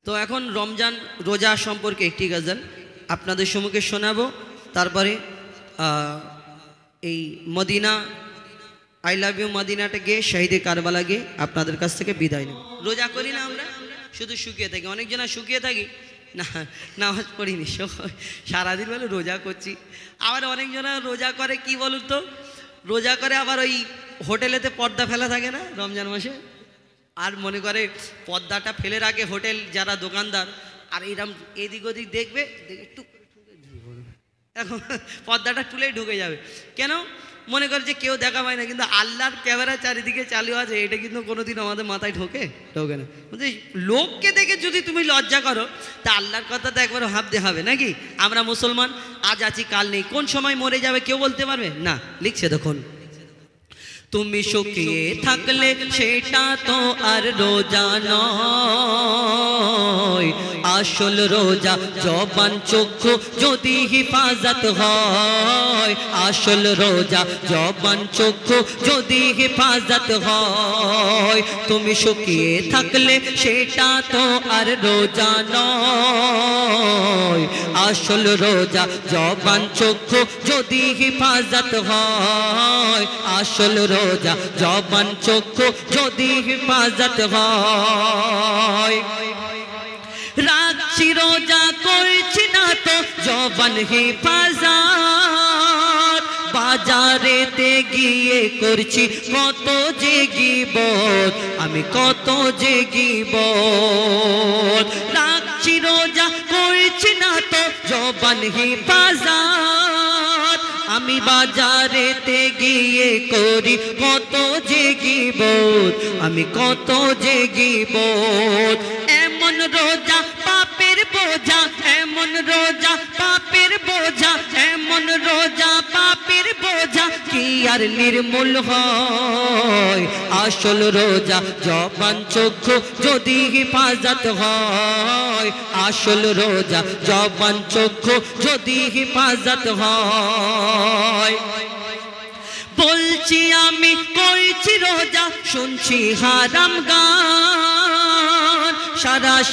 তো এখন রমজান রোজা সম্পর্কে একটি গজল আপনাদের সম্মুখে শোনাবো। তারপরে এই মদিনা আই লাভ ইউ মদিনাটা গিয়ে শহীদে কারবালা গিয়ে আপনাদের কাছ থেকে বিদায় নেব। রোজা করি না আমরা, শুধু শুকিয়ে থাকি। অনেকজনা শুকিয়ে থাকি না, নামাজ পড়িনি, সারাদিন বলে রোজা করছি। আবার অনেকজনা রোজা করে কি বলুন তো, রোজা করে আবার ওই হোটেলেতে পর্দা ফেলা থাকে না রমজান মাসে, আর মনে করে পর্দাটা ফেলে রাখে হোটেল যারা দোকানদার, আর এইরকম এদিক ওদিক দেখবে, একটু এখন পর্দাটা তুলেই ঢুকে যাবে। কেন? মনে করে যে কেউ দেখা পায় না, কিন্তু আল্লাহর ক্যামেরা চারিদিকে চালু আছে, এটা কিন্তু কোনোদিন আমাদের মাথায় ঢোকে না। লোককে দেখে যদি তুমি লজ্জা করো তা আল্লাহর কথা তো একবার ভাবতে হবে নাকি? আমরা মুসলমান, আজ আছি কাল নেই, কোন সময় মরে যাবে কেউ বলতে পারবে না। লিখছে দেখুন, তুমি শুকিয়ে থাকলে সেটা তো আর রোজা নয়, আসল রোজা জবান চক্ষু যদি হিফাজত হয়, আসল রোজা জবান চক্ষু যদি হিফাজত হয়। তুমি শুকিয়ে থাকলে সেটা তো আর রোজা নয়, আসল রোজা জবান চক্ষু যদি হিফাজত হয়, আসল রোজা জবান চক্ষু যদি হিফাজত হয়। রাখছি রোজা করছি না তো জবান হিফাজত, বাজারেতে গিয়ে করছি কত যে গীবত, আমি কত যে গীবত। রাখছি রোজা করছি না তো জবান হিফাজত, আমি বাজারেতে গিয়ে করি কত যে গীবত, আমি কত যে গীবত। এমন রোজা পাপের বোঝা, এমন রোজা পাপের বোঝা, এমন রোজা পাপের বোঝা কি আর নির্মূল হয়, আসল রোজা জবান চক্ষু যদি হিফাজত হয়, আসল রোজা জবান চক্ষু যদি হিফাজত হয়। বলছি আমি করছি রোজা, শুনছি হারাম গান,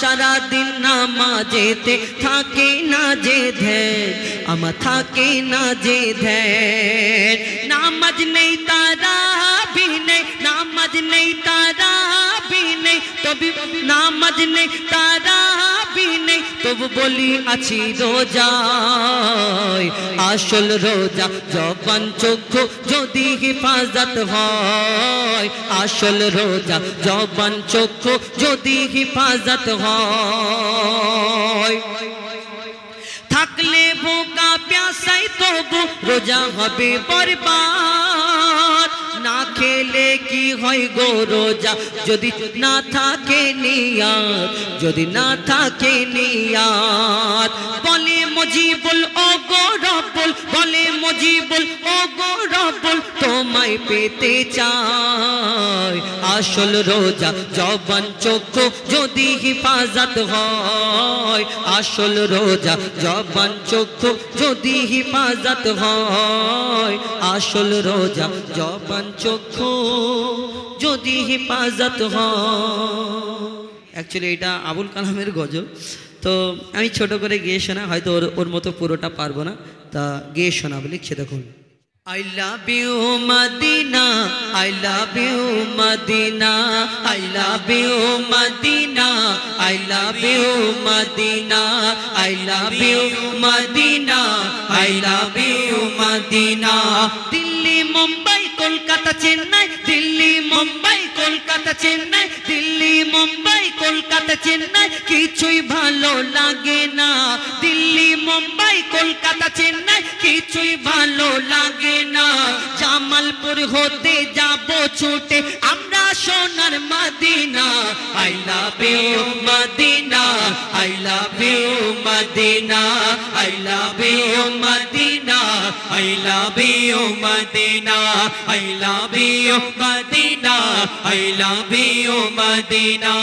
সারা দিন নামাজেতে থাকে না যে ধ্যান, আমার থাকে না যে ধ্যান। নামাজ নেই তারাবি নেই, নামাজ নেই তারাবি নেই, তবে নামাজ নেই তারাবি নেই, তবু বলি আছি রোজায়, আসল রোজা জবান চক্ষু যদি হিফাজত হয়, আসল রোজা জবান চক্ষু যদি হিফাজত হয়। থাকলে ভোকা প্যাসাই তবু রোজা হবে বরবাদ, না খেলে কি হয় গো রোজা যদি না থাকে নিয়াত, যদি না থাকে নিয়াত। বলে মুজিবুল ও গো রব্বুল, বলে মুজিবুল ও গো রব্বুল, তোমায় পেতে চাই, আসল রোজা জবান চক্ষু যদি হিফাজত হয়, আসল রোজা জবান চক্ষু যদি হিফাজত হয়, আসল রোজা জবান চক্ষু যদি হিফাজত হয়। অ্যাকচুয়ালি এটা আবুল কালামের গজল, তো আমি ছোট করে গেয়ে শোনা, হয়তো ওর মতো পুরোটা পারবো না, তা গেয়ে শোনাবো। লিখছে দেখুন, I love you Madina, I love you Madina, I love you Madina, I love you Madina, I love you Madina, I love you Madina. Delhi Mumbai Kolkata Chennai, Delhi Mumbai Kolkata Chennai, Delhi Mumbai Kolkata Chennai, কিছুই ভালো লাগে না, দিল্লি মুম্বাই কলকাতা চেন্নাই, কিছুই ভালো লাগে না। জামালপুর হতে যাব ছুটে আমরা সোনার Madina, I love you Madina, I love you Madina, I love you Madina, I love you Madina, I love you Madina, I love you Madina.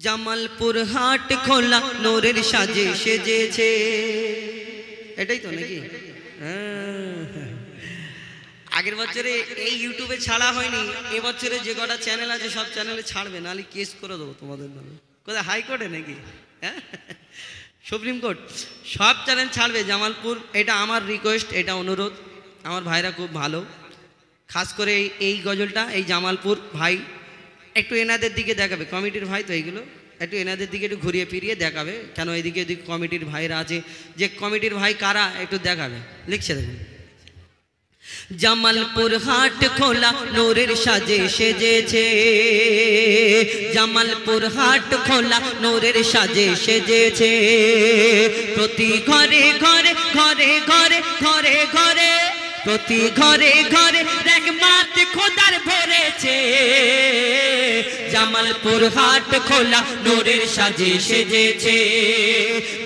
Jamalpur হাট খোলা নূরের সাজে সেজেছে, এটাই তো নাকি? আগের বছরে এই ইউটিউবে ছাড়া হয়নি, এবছরে যে কটা চ্যানেল আছে সব চ্যানেলে ছাড়বে, নাহলে কেস করে দেবো তোমাদের নামে। কোথায়, হাইকোর্টে নাকি? হ্যাঁ, সুপ্রিম কোর্ট, সব চ্যানেল ছাড়বে জামালপুর। এটা আমার রিকোয়েস্ট, এটা অনুরোধ। আমার ভাইরা খুব ভালো, খাস করে এই গজলটা এই জামালপুর ভাই একটু এনাদের দিকে দেখাবে, কমিটির ভাই তো এইগুলো একটু এনাদের দিকে একটু ঘুরিয়ে ফিরিয়ে দেখাবে, কেন এদিকে এদিকে কমিটির ভাইরা আছে, যে কমিটির ভাই কারা একটু দেখাবে। লিখছে দেখুন, জামালপুর হাট খোলা নূরের সাজে সেজেছে, জামালপুর হাট খোলা নূরের সাজে সেজেছে, প্রতি ঘরে ঘরে ঘরে ঘরে ঘরে ঘরে প্রতি ঘরে ঘরে রহমত খোদার ভরেছে, জামালপুর হাট খোলা নূরের সাজে সেজেছে,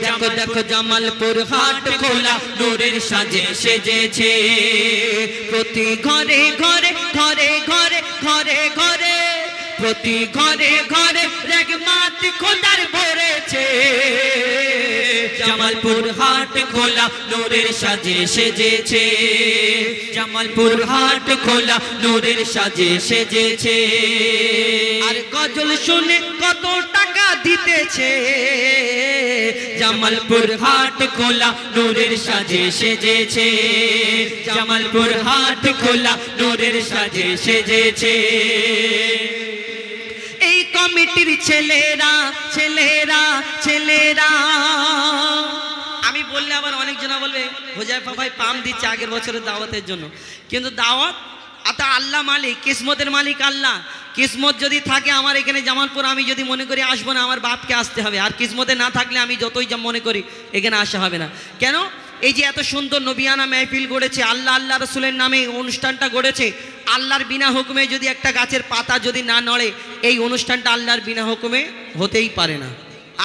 দেখো দেখো জামালপুর হাট খোলা নূরের সাজে সেজেছে, প্রতি ঘরে ঘরে ঘরে ঘরে ঘরে ঘরে প্রতি ঘরে ঘরে রহমত খোদার ভরেছে, জামালপুর হাট খোলা নূরের সাজে সেজেছে, জামালপুর হাট খোলা নূরের সাজে সেজেছে। আর গজল শুনে কত টাকা দিতেছে, জামালপুর হাট খোলা নূরের সাজে সেজেছে, জামালপুর হাট খোলা নূরের সাজে সেজেছে। এই কমিটির ছেলেরা ছেলেরা ছেলেরা, আমি বললে আবার অনেকজনা বলবে হোজাইফা ভাই পাম দিচ্ছে আগের বছরের দাওয়াতের জন্য, কিন্তু দাওয়াত আতা আল্লাহ মালিক, কিসমতের মালিক আল্লাহ। কিসমত যদি থাকে আমার এখানে জামালপুর, আমি যদি মনে করি আসবো না, আমার বাপকে আসতে হবে। আর কিসমতে না থাকলে আমি যতই যা মনে করি এখানে আসা হবে না। কেন? এই যে এত সুন্দর নবিয়ানা মেহফিল গড়েছে, আল্লাহ আল্লাহ রসুলের নামে অনুষ্ঠানটা গড়েছে, আল্লাহর বিনা হুকুমে যদি একটা গাছের পাতা যদি না নড়ে, এই অনুষ্ঠানটা আল্লাহর বিনা হুকুমে হতেই পারে না।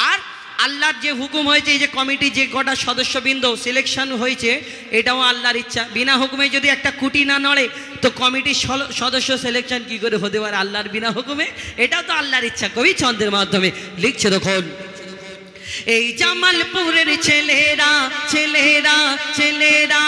আর আল্লাহর যে হুকুম হয়েছে, এই যে কমিটি যে কটা সদস্যবৃন্দ সিলেকশন হয়েছে, এটাও আল্লাহর ইচ্ছা। বিনা হুকুমে যদি একটা কুটি না নড়ে, তো কমিটির সদস্য সিলেকশন কি করে হতে পারে আল্লাহর বিনা হুকুমে? এটাও তো আল্লাহর ইচ্ছা। কবি ছন্দের মাধ্যমে লিখছে দেখুন, এই জামালপুরের ছেলেরা ছেলেরা ছেলেরা,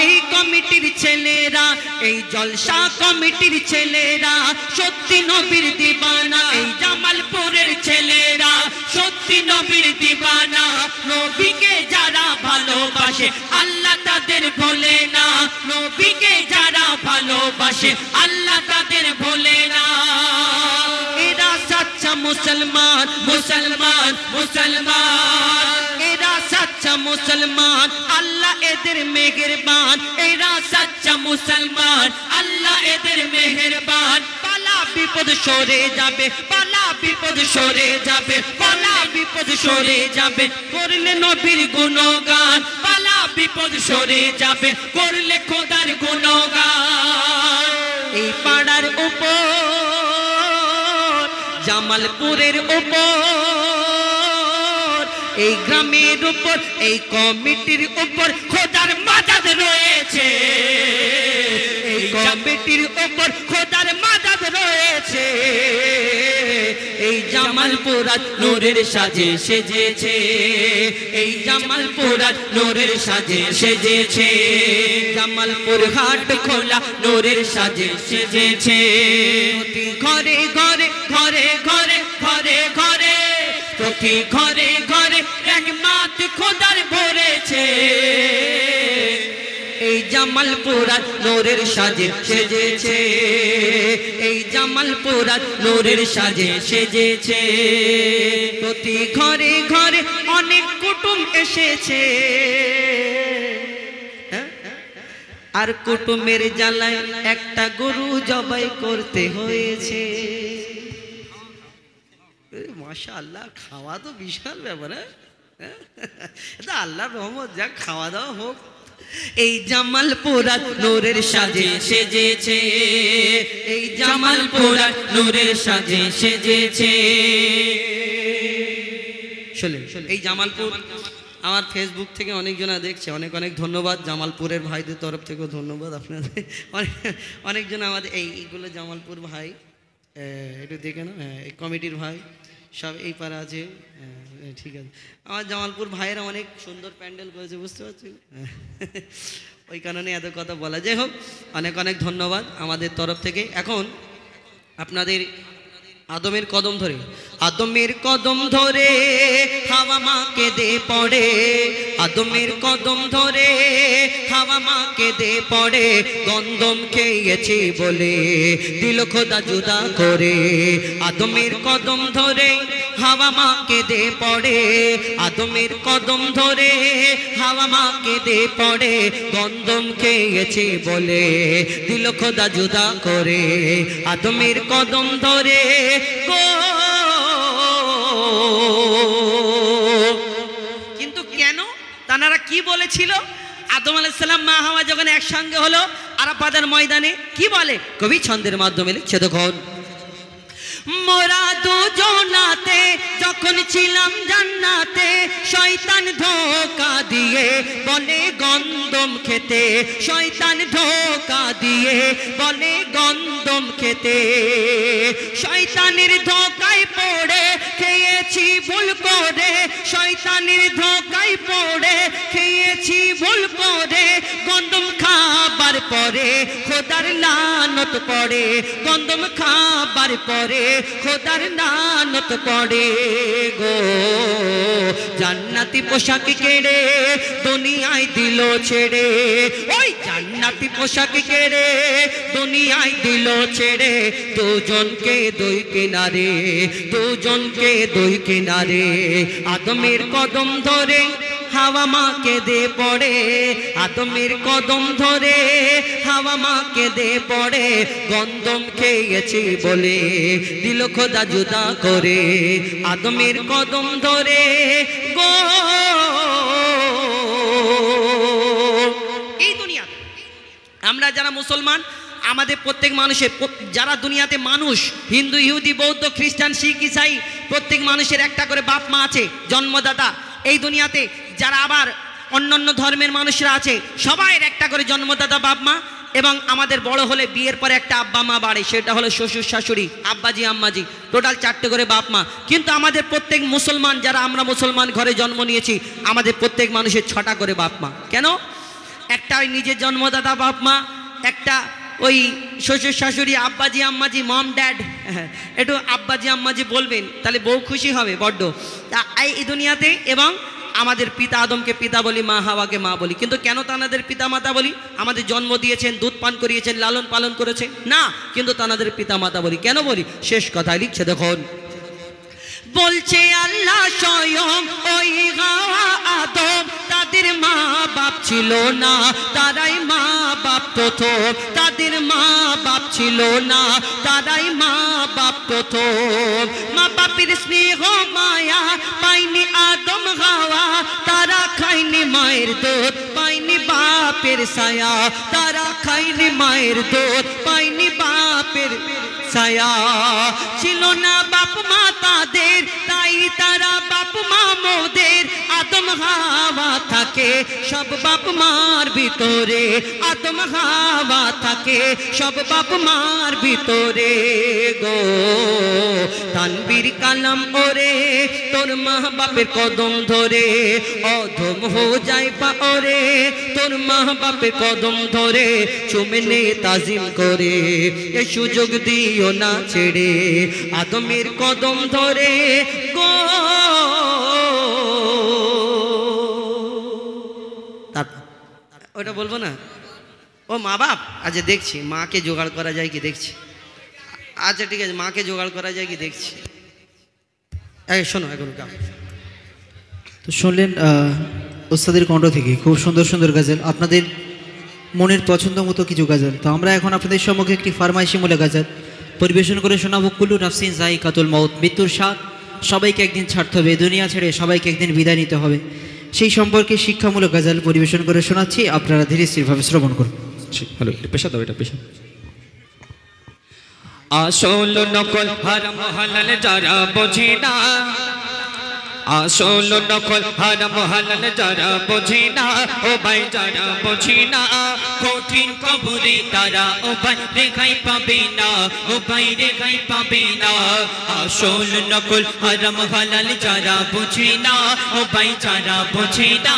এই কমিটির ছেলেরা, এই জলসা কমিটির ছেলেরা সত্যি নবীর দিবানা, এই জামালপুরের ছেলেরা সত্যি নবীর দিবানা, নবীকে যারা ভালোবাসে আল্লাহ তাদের ভোলে না, নবীকে যারা ভালোবাসে আল্লাহ তাদের ভোলে না। এরা সচ্চা মুসলমান মুসলমান মুসলমান, এরা সচ্চা মুসলমান, আল্লাহ এদের মেহেরবান, এরা সচ্চা মুসলমান, আল্লাহ এদের মেহেরবান। পালা বিপদ সরে যাবে, পালা বিপদ সরে যাবে, পালা বিপদ সরে যাবে, করলে নবীর গুণগান, পালা বিপদ সরে যাবে, করলে খোদার গুণগান। এই পাড়ার উপর, জামালপুরের উপর, এই গ্রামের উপর, এই কমিটির উপর খোদার মাদাদ রয়েছে, এই কমিটির উপর খোদার মাদাদ রয়েছে। এই জামালপুর নূরের সাজে সেজেছে, এই জামালপুর নূরের সাজে সেজেছে, জামালপুর হাট খোলা নূরের সাজে সেজেছে, ঘরে ঘরে ঘরে ঘরে ঘরে ঘরে প্রতি ঘরে ঘরে রহমত খোদার ভরেছে। এই জামালপুর নূরের সাজে সেজেছে, এই জামালপুর নূরের সাজে সেজেছে, প্রতি ঘরে ঘরে অনেক কুটুম এসেছে, আর কুটুমের জ্বালায় একটা গরু জবাই করতে হয়েছে। মাশাআল্লাহ, খাওয়া তো বিশাল ব্যাপার। এটা আল্লাহর রহমত, যা খাওয়া দাওয়া হোক। এই জামালপুর নূরের সাজে সেজেছে, এই জামালপুর নূরের সাজে সেজেছে। শুনলেন, এই জামালপুর আমার ফেসবুক থেকে অনেকজনা দেখছে, অনেক অনেক ধন্যবাদ। জামালপুরের ভাইদের তরফ থেকেও ধন্যবাদ আপনাদের। অনেকজন আমাদের এইগুলো জামালপুর ভাই, একটু দেখে না, এই কমিটির ভাই সব এই পাড়া আছে। ঠিক আছে, আমার জামালপুর ভাইয়েরা অনেক সুন্দর প্যান্ডেল করেছে, বুঝতে পারছি। ওই কারণে এত কথা বলা। যাই হোক, অনেক অনেক ধন্যবাদ আমাদের তরফ থেকে। এখন আপনাদের আদমের কদম ধরে, আদমের কদম ধরে হাওয়া মা কেঁদে পড়ে, আদমের কদম ধরে হাওয়া মা কেঁদে পড়ে, গন্ধম খেয়েছি বলে দিল খোদা জুদা করে। আদমের কদম ধরে হাওয়া মা কেঁদে পড়ে, আদমের কদম ধরে হাওয়া মা কেঁদে পড়ে, গন্ধম খেয়েছি বলে দিল খোদা জুদা করে। আদমের কদম ধরে কিন্তু কেন, তানারা কি বলেছিল? আদম আলাইহিস সালাম মা হাওয়া যখন একসঙ্গে হলো আরাফাতের ময়দানে, কি বলে কবি ছন্দের মাধ্যমে লিখছে, দেখুন, মোরা দুজনাতে যখন ছিলাম জান্নাতে, শয়তান ধোঁকা দিয়ে বলে গন্ধম খেতে, শয়তান ধোঁকা দিয়ে বলে গন্ধম খেতে, শয়তানের ধোঁকায় পড়ে খেয়েছি ভুল করে, শয়তানের ধোঁকায় পড়ে খেয়েছি ভুল করে, গন্ধম খাবার পরে খোদার লানত পড়ে, গন্ধম খাবার পরে খোদার লানত পড়ে গো। জান্নাতি পোশাক কেড়ে দুনিয়ায় দিল ছেড়ে, ওই জান্নাতি পোশাক কেড়ে দুনিয়ায় দিল ছেড়ে, দুজনকে দুই কিনারে, দুজনকে দুই কিনারে। আদমের কদম ধরে হাওয়া মা কেঁদে পড়ে, আদমের কদম ধরে হাওয়া মা কেঁদে পড়ে, গন্ধম খেয়েছি বলে দিল খোদা জুদা করে। আদমের কদম ধরে গো। এই দুনিয়া আমরা যারা মুসলমান, আমাদের প্রত্যেক মানুষের, যারা দুনিয়াতে মানুষ, হিন্দু, ইহুদি, বৌদ্ধ, খ্রিস্টান, শিখ, ইসাই, প্রত্যেক মানুষের একটা করে বাপ মা আছে, জন্মদাতা। এই দুনিয়াতে যারা আবার অন্যান্য ধর্মের মানুষরা আছে, সবাইয়ের একটা করে জন্মদাতা বাপ মা, এবং আমাদের বড় হলে বিয়ের পরে একটা আব্বা মা বাড়ে, সেটা হলো শ্বশুর শাশুড়ি, আব্বাজি আম্মাজি, টোটাল 4টে করে বাপ মা। কিন্তু আমাদের প্রত্যেক মুসলমান, যারা আমরা মুসলমান ঘরে জন্ম নিয়েছি, আমাদের প্রত্যেক মানুষের 6টা করে বাপ মা। কেন? একটা ওই নিজের জন্মদাতা বাপ মা, একটা ওই শ্বশুর শাশুড়ি, আব্বাজি আম্মাজি, মম ড্যাড। একটু আব্বাজি আম্মাজি বলবেন, তাহলে বউ খুশি হবে বড্ড। এই দুনিয়াতে, এবং আমাদের পিতা আদমকে পিতা বলি, মা হাওয়াকে মা বলি। কিন্তু কেন তানাদের পিতা মাতা বলি? আমাদের জন্ম দিয়েছেন, দুধ পান করিয়েছেন, লালন পালন করেছে না, কিন্তু তানাদের পিতা মাতা বলি। কেন বলি? শেষ কথায় লিখছে, দেখুন, বলছে আল্লাহ স্বয়ং, ওই হাওয়া আদম তাদের মা বাপ ছিল না, তারাই মা বাপ প্রথম, তাদের মা বাপ ছিল না, তারাই মা বাপ প্রথম। মা বাপের স্নেহ মায়া পাইনি আদম হাওয়া, তারা খাইনি মায়ের দুধ, পাইনি বাপের ছায়া, তারা খাইনি মায়ের দুধ, পাইনি বাপের ছায়া। ছিল না বাপ মা তাদের, তাই তারা বাপ মা মোদের। আদম হাওয়া থাকে সব বাপ মার ভিতরে, আদম হাওয়া থাকে সব বাপ মার ভিতরে গো। তানবীর কালাম ওরে তোর মা বাপের কদম ধরে, অধম হো যায় পা ওরে তোর মা বাপের কদম ধরে, চুমনে তাজিম করে এ সুযোগ দিও না ছেড়ে, আদমের কদম ধরে গো। ওটা বলবো না? ও মা বাপ, আচ্ছা দেখছি মাকে জোগাড় করা যায় কি দেখছি। আচ্ছা ঠিক আছে, মাকে জোগাড় করা যায় কি দেখছি। শোনো এখন গান তো শুনলেন ওস্তাদের কণ্ঠ থেকে খুব সুন্দর সুন্দর গাজল, আপনাদের মনের পছন্দ মতো কিছু গাজল। তো আমরা এখন আপনাদের সম্মুখে একটি ফারমাইশিমূলক গাজল পরিবেশন করে শোনাবো। কুল্লু নাফসিন যায়িকাতুল মউত, মৃত্যুর স্বাদ সবাইকে একদিন ছাড়তে হবে, দুনিয়া ছেড়ে সবাইকে একদিন বিদায় নিতে হবে, সেই সম্পর্কে শিক্ষামূলক গাজল পরিবেশন করে শোনাচ্ছি, আপনারা ধীরে স্থিরভাবে শ্রবণ করুন। ভালো, পেশা দাও, এটা পেশা। আসল নকল হারাম হালাল যারা বোঝে না, আসল নকল হারাম হালাল যারা বোঝে না ও ভাই যারা বোঝে না কঠিন কবরে তারা ও ভাই রেখাই পাবে না ও ভাই রেখাই পাবে না আসল নকল হারাম হালাল যারা বোঝে না ও ভাই যারা বোঝে না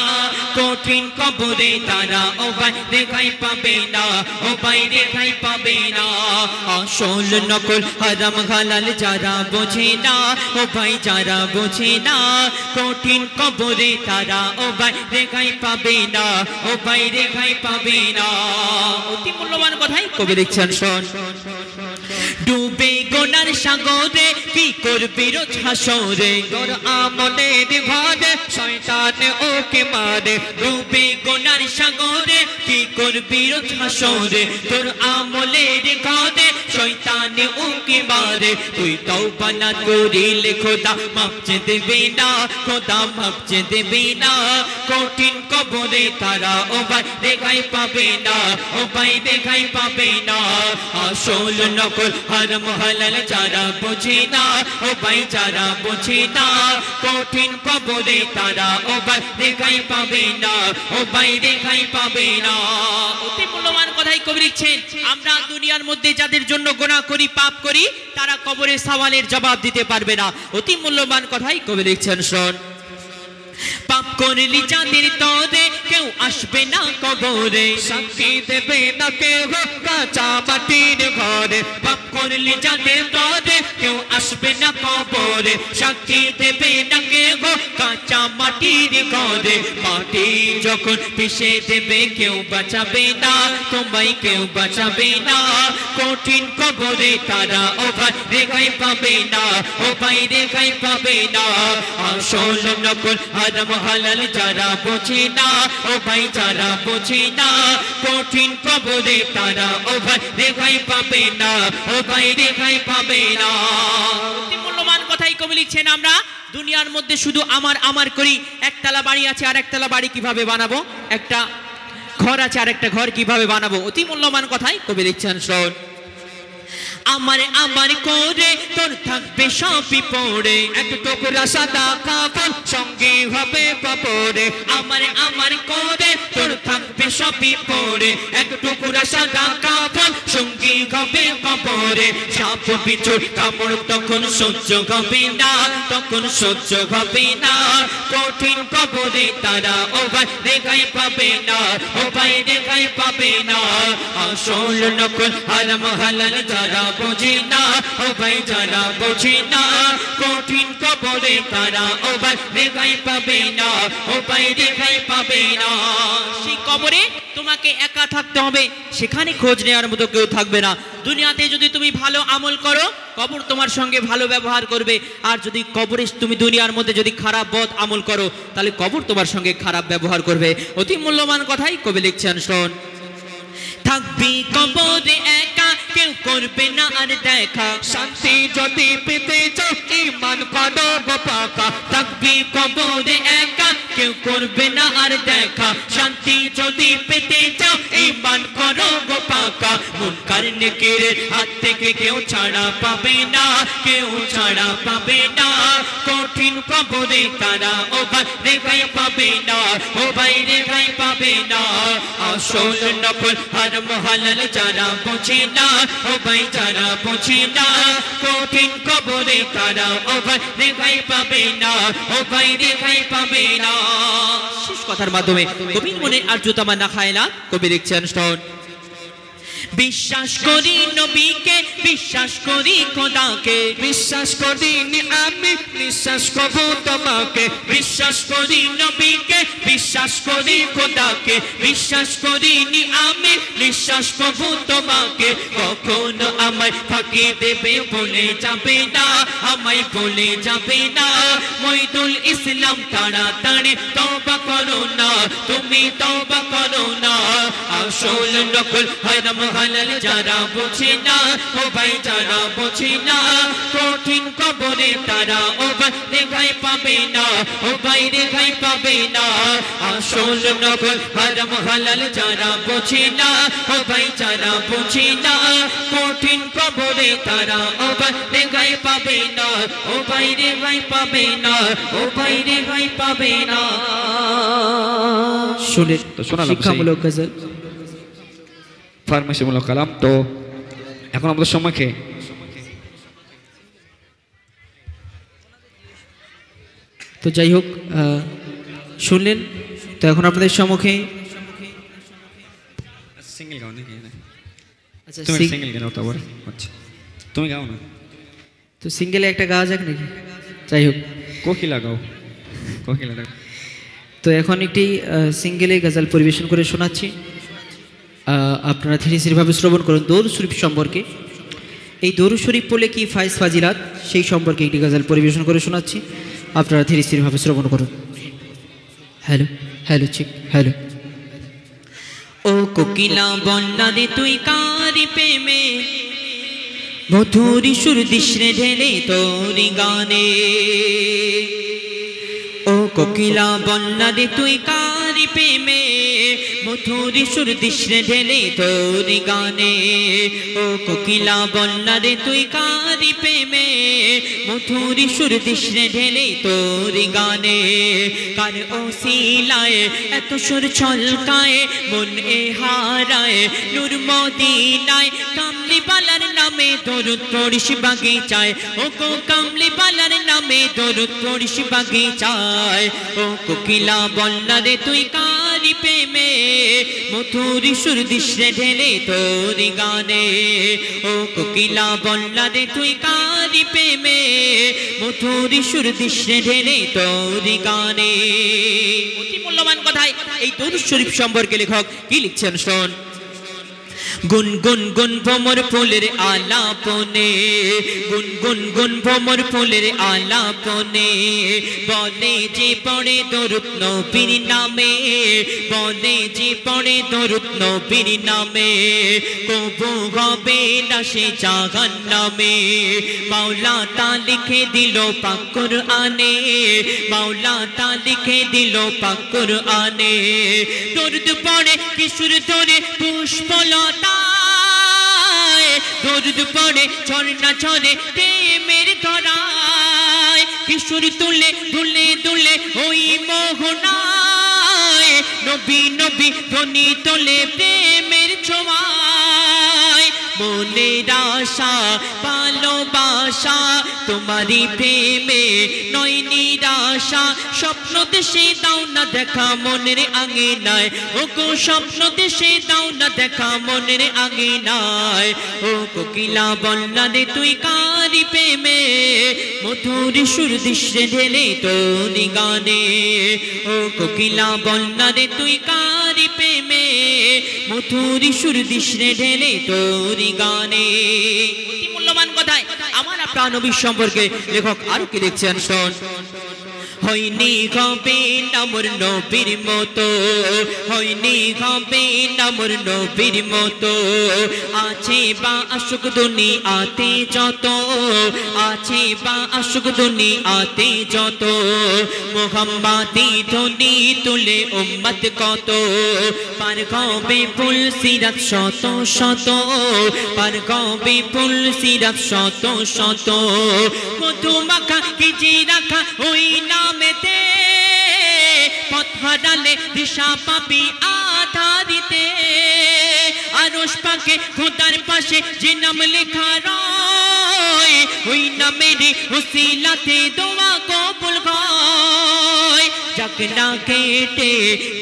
কঠিন কবরে তারা ও ভাই রেখাই পাবে না ও ভাই রেখাই পাবে না আসল নকল হারাম হালাল যারা বোঝে না ও ভাই যারা বোঝে না কঠিন কবরে তারা ও ভাই রেখাই পাবে না ও ভাই রেখাই পাবে না অতি মূল্যবান কথাই কবি লিখছেন শোন ডুবে গোনার সাগরে কি করবি রোজ হাসরে তোর আমলের ঘরে শয়তান ওকে মারে ডুবে গোনার সাগরে কি করবি রোজ হাসরে তোর আমলের ঘরে শয়তান উকি মারে তুই তওবা না করিলে খোদা মাফ যে দেবে না খোদা মাফ যে দেবে না কঠিন কবরে তারা ও ভাই দেখাই পাবে না ও ভাই দেখাই পাবে না আসল নকল হারাম হালাল যারা বোঝে না ও ভাই যারা বোঝে না কঠিন কবরে তারা ও ভাই দেখাই পাবে না ও ভাই দেখাই পাবে না অতি মূল্যবান কথাই কবি লিখছেন আমরা দুনিয়ার মধ্যে যাদের জন্য গুনাহ করি পাপ করি তারা কবরে সওয়ালের জবাব দিতে পারবে না অতি মূল্যবান কথাই কবি লিখছেন শোন পাপ করলি যাদের তরে কেউ আসবে না কবরে সাক্ষী দেবে না কেউ কাঁচা মাটির ঘরে পাপ করলি যাদের তরে কেউ আসবে না কবরে সাক্ষী দেবে না কেউ কাঁচা মাটির ঘরে মাটি যখন পিষে দেবে কেউ বাঁচাবে না তোমায় কেউ বাঁচাবে না কঠিন কবরে তারা ও ভাই রেখাই পাবে না ও ভাই রেখাই পাবে না আসল নকল হারাম হালাল যারা বোঝে না ও ভাই যারা বোঝে না কঠিন কবরে তারা ও ভাই রেখাই পাবে না ও ভাই রেখাই পাবে না অতি মূল্যবান কথাই কবি লিখছেন আমরা দুনিয়ার মধ্যে শুধু আমার আমার করি একতলা বাড়ি আছে আর একতলা বাড়ি কিভাবে বানাবো একটা ঘর আছে আর একটা ঘর কিভাবে বানাবো অতি মূল্যবান কথাই কবি লিখছেন শোন আমার আমার করে তোর থাকবে সবই পড়ে এক টুকরা সাদা কাপড় সঙ্গে হবে পাপড়ে আমার আমার করে তোর থাকবে সবই পড়ে এক টুকরা সাদা কাপড় সঙ্গী হবে কবরে সাপ বিছুর কামড় তখন সহ্য হবে না তখন সহ্য হবে না কঠিন কবরে তারা ও ভাই রেখাই পাবে না ও ভাই রেখাই পাবে না আসল নকল হারাম হালাল যারা বোঝে না ও ভাই যারা বোঝে না কঠিন কবরে তারা ও ভাই রেখাই পাবে না ও ভাই রেখাই পাবে না সেই কবরে তোমাকে একা থাকতে হবে সেখানে খোঁজ নেওয়ার মতো কেউ থাকবে না দুনিয়াতে যদি তুমি ভালো আমল করো কবর তোমার সঙ্গে ভালো ব্যবহার করবে আর যদি কবরে তুমি দুনিয়ার মধ্যে যদি খারাপ বদ আমল করো তাহলে কবর তোমার সঙ্গে খারাপ ব্যবহার করবে অতি মূল্যবান কথাই কবি লিখছেন শোন থাকবি কবরে একা কেউ করবে না আর দেখা শান্তি যদি পেতে চাও ঈমান করো পাকা থাকবি কবরে একা কেউ করবে না আর দেখা শান্তি যদি পেতে চাও ঈমান করো গো পাকা মুনকার নেকিরের হাত থেকে কেউ ছাড়া পাবে না কেউ ছাড়া পাবে না কঠিন কবরে তারা ও ভাই রেখাই পাবে না ও ভাই রেখাই পাবে না আসল নকল হারাম হালাল যারা বোঝে না ও ভাই যারা বোঝে না কঠিন কবরে তারা ও ভাই রেখাই পাবে না ও ভাই রেখাই পাবে না শেষ কথার মাধ্যমে কবির মনে আর জুতামা না খায় না কবি লিখছেন শোন বিশ্বাস করি নবীকে বিশ্বাস করি খোদাকে বিশ্বাস করিনি আমি বিশ্বাস করব তোমাকে বিশ্বাস করি নবীকে বিশ্বাস করি খোদাকে বিশ্বাস করিনি আমি বিশ্বাস করব তোমাকে কখনো আমায় ফাঁকি দেবে বলে যাবে না আমায় বলে যাবে না মইদুল ইসলাম তাড়াতাড়ি তওবা করো না তুমি তওবা করো না আসল নকল হারাম হালাল যারা বোঝে না ও ভাই যারা বোঝে না কঠিন কবর কবরে তারা ও ভাই রেখাই পাবে না, ও ভাই রেখাই পাবে না। আসল নকল হারাম হালাল যারা বোঝে না, ও ভাই যারা বোঝে না, কঠিন কবরে তারা ও ভাই রেখাই পাবে না, ও ভাই রেখাই পাবে না, ও ভাই রেখাই পাবে না। শুনে তো শোনালাম শিক্ষামূলক গজল। ফার্মেসিমূলক কালাম। তো এখন আমাদের সম্মুখে তো যাই হোক, শুনলেন। তো এখন আপনাদের সম্মুখে সিঙ্গেল গাও নাকি? আচ্ছা, তুমি সিঙ্গেল গাও তো আবার। আচ্ছা তুমি গাও না, তো সিঙ্গেলে একটা গাওয়া যাক নাকি? যাই হোক, কোকিলা গাও, কোকিলা গাও। তো এখন একটি সিঙ্গেলে গজল পরিবেশন করে শোনাচ্ছি। আপনারা ধীরে ধীরেভাবে শ্রবণ করুন দরুদ শরীফ সম্পর্কে। এই দরুদ শরীফ পড়লে কি ফায়েজ ফাজিলাত, সেই সম্পর্কে একটি গজল পরিবেশন করে শোনাচ্ছি। আপনারা ধীরে ধীরেভাবে শ্রবণ করুন। হ্যালো হ্যালো চিক হ্যালো। ও কোকিলা বন্যা দে তুই কারি প্রেমে, মধুরি সুর দিশরে ঢেলে তোরি গানে। ও কোকিলা বন্যা দে তুই কারি প্রেমে, মধুরি সুর দিশরে ঢেলে তোরি গানে। ও কোকিলা বন্যা দে তুই কারি প্রেমে, মধুরি সুর দিশরে ঢেলে তোরি গানে। কার ওসিলায় এত সুর ছলকায়, মন এ হারায় নূর মদিনায়। কামলি বালার নামে দরুদ পড়িস বাগিচায়, ও গো কামলি বালার নামে দরুদ পড়িস বাগিচায়। ও কোকিলা বন্যা রে তুই কারি প্রেমে, মধুরি সুর দিশরে ঢেলে তোরি গানে। ও কোকিলা বন্যা রে তুই কারি প্রেমে, মধুরি সুর দিশরে ঢেলে তোরি গানে। অতি মূল্যবান কথায় এই দরুদ শরীফ সম্পর্কে লেখক কি লিখছেন শোন। গুন গুন গুন ভ্রমর ফুলের আলাপনে, গুন গুন গুন ভ্রমর ফুলের আলাপনে। বলে যে পড়ে দরুদ নবীর নামে, বলে যে পড়ে দরুদ নবীর নামে। কবু হবে না সে জাহান্নামে, মাওলা তা লিখে দিল পাক কুরআনে, মাওলা তা লিখে দিল পাক কুরআনে। দরুদ পড়ে কিশোর ধরে পুষ্পলতা, দরুদ পড়ে ঝর্ণা ঝরে প্রেমের ধরায়। কিশোর তুলে দুলে দুলে ওই মোহনায়, নবী নবী ধ্বনি তোলে প্রেমের ছোঁয়ায়। মনের আশা ভালোবাসা তোমারই প্রেমে নয় নিরাশা। স্বপ্ন দেশে দাও না দেখা মনের আঙিনায়, ও গো স্বপ্ন দেশে দাও না দেখা মনের আঙিনায়। ও কোকিলা বন্যা দে তুই কারি প্রেমে, মধুর সুর দিশরে ঢেলে তোরি গানে। ও কোকিলা বন্যা দে তুই কারি প্রেমে, মধুর সুর দিশরে ঢেলে তোরি গানে। অতি মূল্যবান কথায় আমার আপনার নবী সম্পর্কে লেখক আরো কি লিখছেন শোন। হয়নি হবে নামর নবীর মতো, হয়নি হবে নামর নবীর মতো। আছে বা আশুক দুনিয়াতে যত, আছে বা আশুক দুনিয়াতে যত। মুহাম্মাদি ধ্বনি তুলে উম্মত কত, পার হবে ফুল সিরাত শত শত, পার হবে ফুল সিরাত শত শত। মধু মাখা কি রাখা ওই নামেতে, পথ হারালে দিশা পাবি আধারিতে। আরশ পাকে খোদার পাশে যে নাম লেখা রয়, ওই নামের ওসিলাতে দোয়া কবুল হয়। যাক না কেটে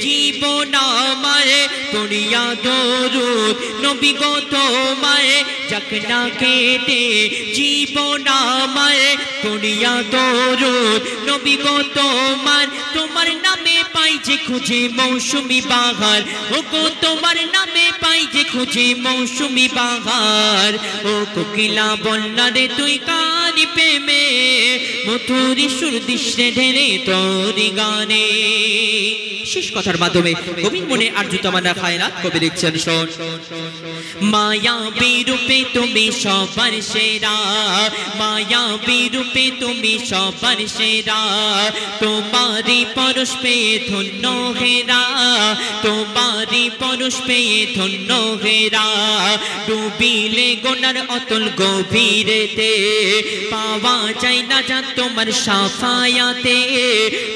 জীবন আমার পড়িয়া দরুদ নবী গো তোমার। যাক না কেটে জীবন আমার পড়িয়া দরুদ নবী গো তোমার। তোমার নামে পাই যে খুঁজে মৌসুমি বাহার, ও গো তোমার নামে পাই যে খুঁজে মৌসুমি বাহার। ও কোকিলা বন্যা রে তুই কারি প্রেমে মধুরি সুর দৃশ্যে ঢেলে তোরি গানে। শেষ কথার মাধ্যমে কবির মনে আরজু তামান্না খায়রাত কবি লিখছেন শোন। মায়াবী রূপে তুমি সবার সেরা, মায়াবী রূপে তুমি সবার সেরা, তোমারি পরশ পেয়ে ধন্য হেরা, তোমারি পরশ পেয়ে ধন্য হেরা। ডুবিলে গোনার অতল গভীরেতে পাওয়া যায় না যা তোমার সাফায়াতে,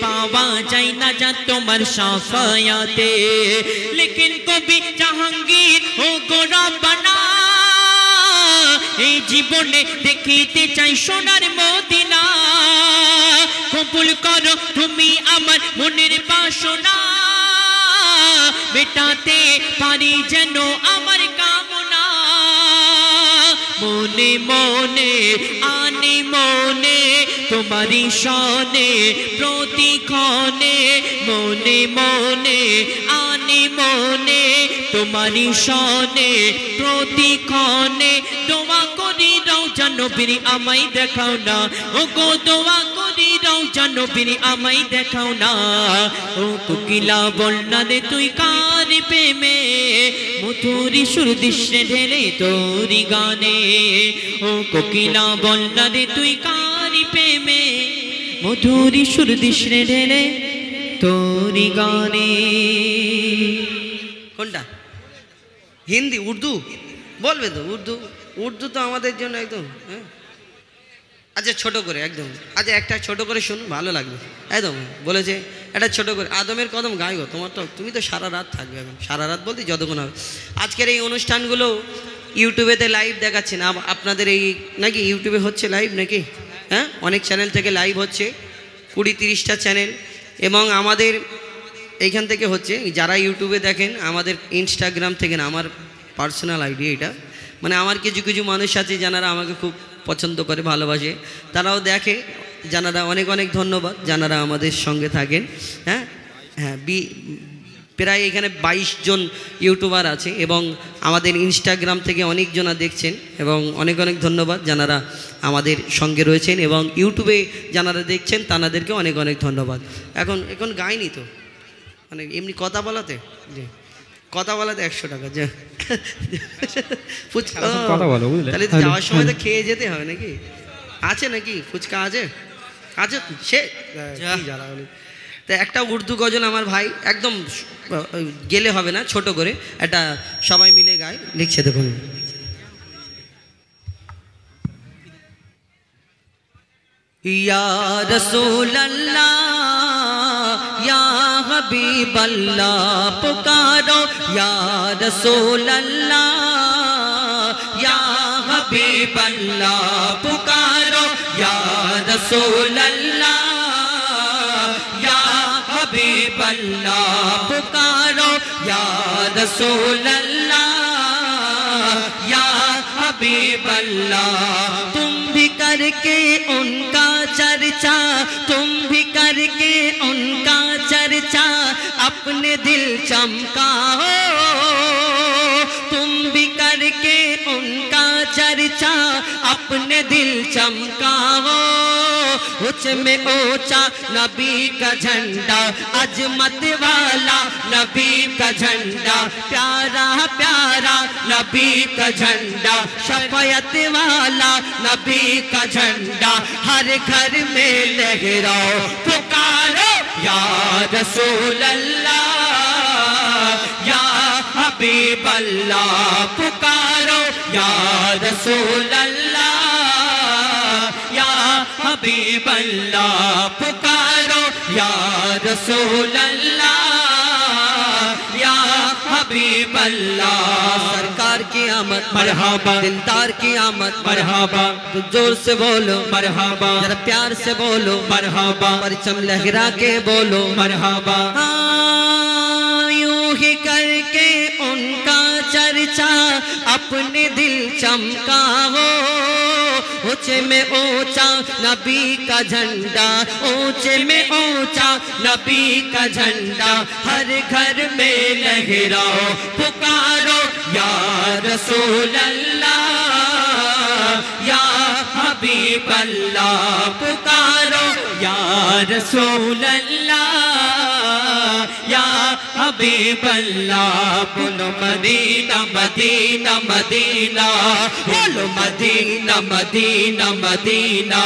পাওয়া যায় না যা তোমার সাফায়াতে। লেকিন কবি জাহাঙ্গীর ও গোরাবানা এই জীবনে দেখিতে চাই সোনার মদিনা। কবুল করো তুমি আমার মনের বাসনা, মেটাতে পারি যেন আমার কামনা। মনে মনে আনি মনে তোমারি সনে প্রতিক্ষণে, মনে মনে আনি মনে তোমারি সনে প্রতিক্ষণে। দোয়া করি রওজা নবীর আমায় দেখাও না, ও গো দোয়া করি রওজা নবীর আমায় দেখাও না। ও কোকিলা বল না রে তুই কার প্রেমে মধুরি সুর দৃশ্যে ঢেলে তোরি গানে। ও কোকিলা বল না রে তুই কার প্রেমে মধুরি সুর দৃশ্যে ঢেলে তোরি গানে। কোনটা? হিন্দি, উর্দু বলবে তো? উর্দু, উর্দু তো আমাদের জন্য একদম। হ্যাঁ আচ্ছা ছোট করে একদম, আচ্ছা একটা ছোট করে শুনুন, ভালো লাগবে একদম। বলেছে একটা ছোট করে আদমের কদম গাইব। তোমার তো, তুমি তো সারা রাত থাকবে এখন, সারা রাত বলতে যতক্ষণ হবে। আজকের এই অনুষ্ঠানগুলো ইউটিউবেতে লাইভ দেখাচ্ছেন আপনাদের, এই নাকি ইউটিউবে হচ্ছে লাইভ নাকি? হ্যাঁ অনেক চ্যানেল থেকে লাইভ হচ্ছে, 20-30টা চ্যানেল। এবং আমাদের এইখান থেকে হচ্ছে, যারা ইউটিউবে দেখেন আমাদের ইনস্টাগ্রাম থেকে না, আমার পার্সোনাল আইডি এটা, মানে আমার কিছু কিছু মানুষ আছে যারা আমাকে খুব পছন্দ করে ভালোবাসে, তারাও দেখে, যারা অনেক অনেক ধন্যবাদ যারা আমাদের সঙ্গে থাকেন। হ্যাঁ হ্যাঁ প্রায় এখানে 22 জন ইউটিউবার আছে এবং আমাদের ইনস্টাগ্রাম থেকে অনেকজনা দেখছেন, এবং অনেক অনেক ধন্যবাদ যারা আমাদের সঙ্গে রয়েছেন, এবং ইউটিউবে যারা দেখছেন তাদেরকে অনেক অনেক ধন্যবাদ। এখন গাইনি তো, মানে এমনি কথা বলাতে, যে কথা বলাতে 100 টাকা, যে ফুচকা তাহলে যাওয়ার সময় তো খেয়ে যেতে হবে নাকি? আছে নাকি ফুচকা? আছে আছে সে তো একটা উর্দু গজল আমার ভাই একদম গেলে হবে না, ছোট করে একটা সবাই মিলে গায়, লিখছে দেখুন। ইয়া রাসূলুল্লাহ ইয়া হাবিবাল্লাহ পুকারো, ইয়া রাসূলুল্লাহ ইয়া হাবিবাল্লাহ পুকারো, ইয়া রাসূলুল্লাহ ইয়া হাবিবাল্লাহ পুকারো, ইয়া রাসূলুল্লাহ ইয়া হাবিবাল্লাহ। तुम भी करके उनका चर्चा, तुम भी करके उनका चर्चा अपने दिल चमकाओ, तुम भी करके उनका चर्चा अपने दिल चमकाओ। ऊंच में ऊंचा नबी का झंडा, अजमत वाला नबी का झंडा, प्यारा प्यारा नबी का झंडा, शफायत वाला नबी का झंडा, हर घर में लहराओ पुकारो, या रसूल अल्लाह या हबीब अल्लाह पुकारो, या रसूल अल्लाह या हबीब अल्लाह पुकारो, या रसूल अल्लाह या हबीब अल्लाह। सरकार की आमद मरहबा, दिलदार की आमद मरहबा, तो जोर से बोलो मरहबा, जरा प्यार से बोलो मरहबा, परचम लहरा के बोलो मरहबा। यूं ही करके उनका चर्चा अपने दिल चमकाओ, ऊंचे में ऊंचा नबी का झंडा, ऊंचे में ऊंचा नबी का झंडा, हर घर में लहराओ पुकारो, या रसूल अल्लाह या حبیب اللہ پکارو یا رسول اللہ یا حبیب اللہ بولو مدینہ مدینہ مدینہ بولو مدینہ مدینہ مدینہ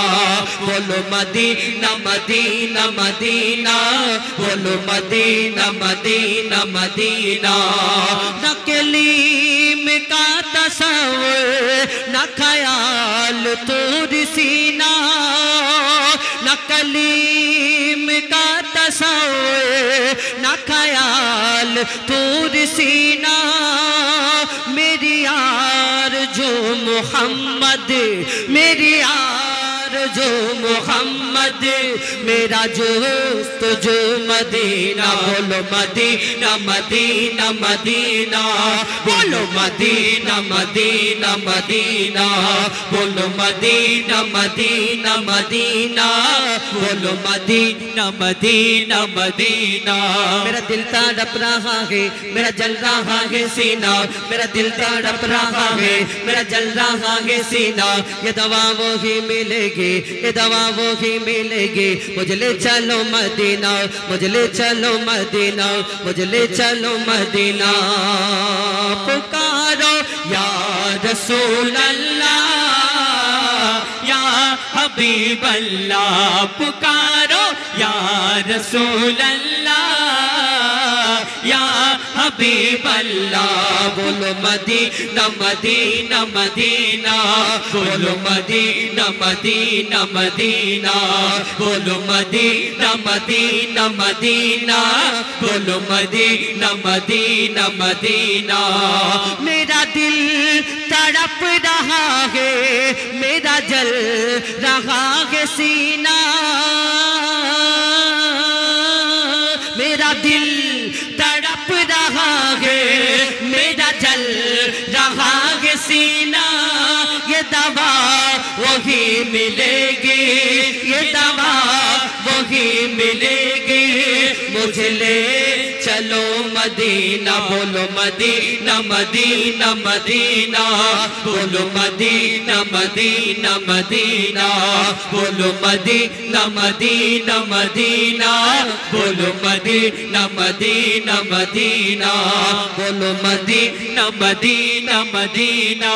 بولو مدینہ مدینہ مدینہ بولو مدینہ مدینہ مدینہ نہ کلیم کا تصور نہ خیال طور سینہ نہ کلیم کا تصور نہ خیال طور سینہ میری آرزو محمد میری آرزو محمد میرا جستجو مدینہ بولو مدینہ مدینہ مدینہ بولو مدینہ مدینہ مدینہ بولو مدینہ مدینہ مدینہ بولو مدینہ مدینہ مدینہ میرا دل تڑپ رہا ہے میرا جل رہا ہے سینہ میرا دل تڑپ رہا ہے میرا جل رہا ہے سینہ یہ دوا وہی ملے گی یہ دوا وہی ملے گی مجھے لے چلو مدینہ مجھے لے چلو مدینہ مجھے لے چلو مدینہ پکارو یا رسول اللہ یا حبیب اللہ پکارو یا رسول اللہ یا حبیب اللہ بولو مدینہ مدینہ مدینہ بولو مدینہ مدینہ مدینہ بولو مدینہ مدینہ مدینہ بولو مدینہ مدینہ مدینہ میرا دل تڑپ رہا ہے میرا جل رہا ہے سینہ میرا دل تڑپ رہا ہے میرا جل رہا ہے سینہ یہ دوا وہی ملے گی یہ دوا وہی ملے گی مجھے لے چلو مدینہ بولو مدینہ مدینہ مدینہ بولو مدینہ مدینہ مدینہ بولو مدینہ مدینہ مدینہ بولو مدینہ مدینہ مدینہ بولو مدینہ مدینہ مدینہ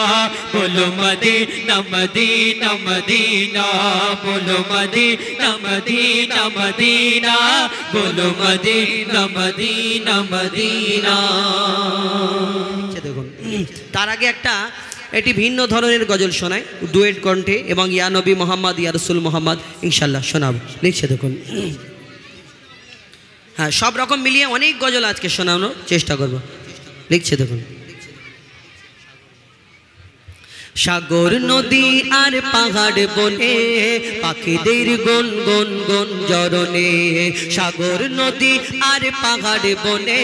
بولو مدینہ مدینہ مدینہ بولو مدینہ مدینہ مدینہ بولو مدینہ مدینہ مدینہ দেখুন তার আগে এটি ভিন্ন ধরনের গজল শোনায় ডুয়েট কণ্ঠে এবং ইয়া নবী মোহাম্মদ ইয়া রাসূল মোহাম্মদ ইনশাআল্লাহ শোনাবো লিখছে দেখুন হ্যাঁ সব রকম মিলিয়ে অনেক গজল আজকে শোনানোর চেষ্টা করব লিখছে দেখুন সাগর নদী আর পাহাড় বনে পাখিদের গুন গুন গুন জরনে সাগর নদী আর পাহাড় বনে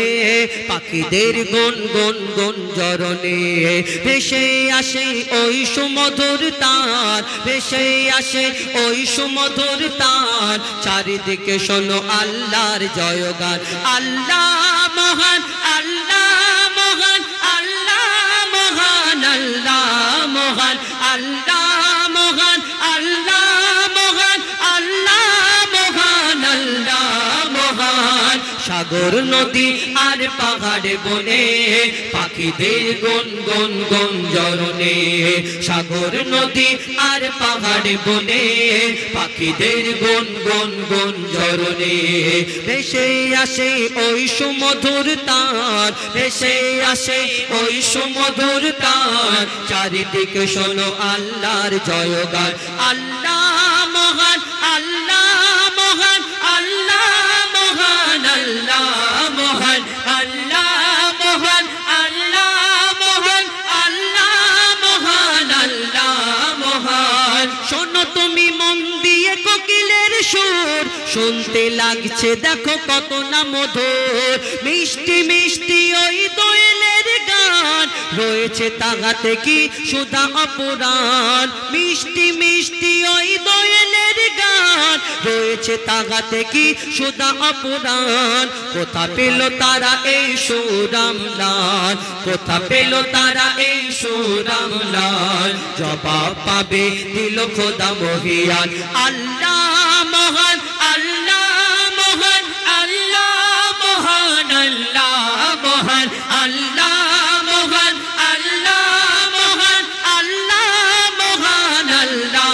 পাখিদের গুন গুন গুন জরনে ভেসে আসে ওই সুমধুর তার ভেসে আসে ওই সুমধুর তার চারিদিকে শোনো আল্লাহর জয়গান আল্লাহ মহান আল্লাহ মহান আল্লাহ মহান আল্লাহ মহান আল্লাহ মহান আল্লাহ মহান আল্লাহ মহান আল্লাহ মহান সাগর নদী আর পাহাড় বনে পাখিদের গুন গুন গুন জরনে সাগর নদী আর পাহাড় বনে পাখিদের গুন গুন গুন জরনে ভেসে আসে ওই সুমধুর তার ভেসে আসে ওই সুমধুর তার চারিদিকে শোনো আল্লাহর জয়গান আল্লাহ মহান আল্লাহ মহান আল্লাহ মহান আল্লাহ মহান আল্লাহ মহান আল্লাহ মহান আল্লাহ মহান আল্লাহ মহান শোনো তুমি মন দিয়ে কোকিলের সুর শুনতে লাগছে দেখো কত না মধুর মিষ্টি মিষ্টি ওই দোয়েলের গান রয়েছে তাহাতে কি সুধা অপুরাণ মিষ্টি মিষ্টি ওই দোয়েলের গান রয়েছে তাগাতে কি সুদা অপরাণ কোথা পেল তারা এই সুরামলাল কোথা পেল তারা এই সুরামলাল জবাব পাবে দিল খোদা মহিয়ান আল্লাহ মহান আল্লাহ মহান আল্লাহ মহান আল্লাহ মহান আল্লাহ মহান আল্লাহ মহান আল্লাহ মহান আল্লাহ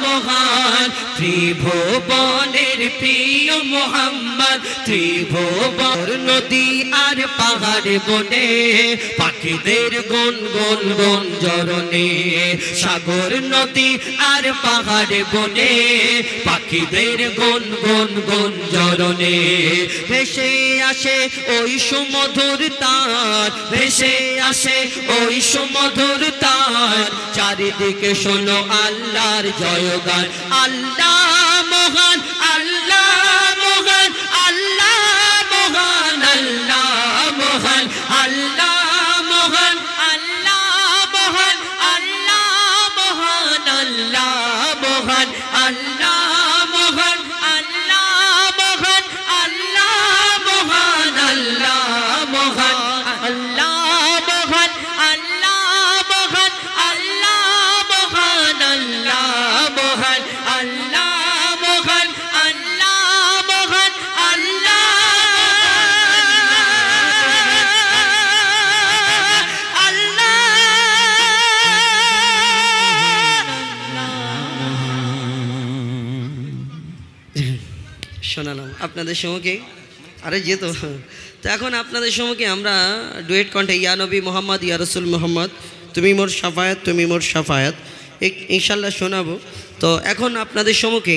মহান ত্রিভুবনের প্রিয় মোহাম্মদ ত্রিভুবন নদী আর পাহাড় বনে পাখিদের গুন গুন গুন জরনে সাগর নদী আর পাহাড় বনে পাখিদের গুন গুন গুন জরনে ভেসে আসে ওই সুমধুর তার ভেসে আসে ওই সুমধুর তার চারিদিকে শোনো আল্লাহর জয়গান আল্লাহ মহান আল্লাহ মহান আল্লাহ মহান আল্লাহ মহান আল্লাহ মহান আল্লাহ মহান আল্লাহ মহান আল্লাহ মহান আল্লাহ মহান আল্লাহ মহান আল্লাহ মহান আল্লাহ মহান আল্লাহ মহান আল্লাহ মহান আল্লাহ মহান আল্লাহ মহান আল্লাহ মহান আল্লাহ মহান শোনালাম আপনাদের সম্মুখে আরে যেত তো এখন আপনাদের সম্মুখে আমরা ডুয়েট কণ্ঠে ইয়া নবী মোহাম্মদ ইয়া রসুল মোহাম্মদ তুমি মোর শাফায়াত তুমি মোর শাফায়াত ইনশাল্লাহ শোনাবো তো এখন আপনাদের সম্মুখে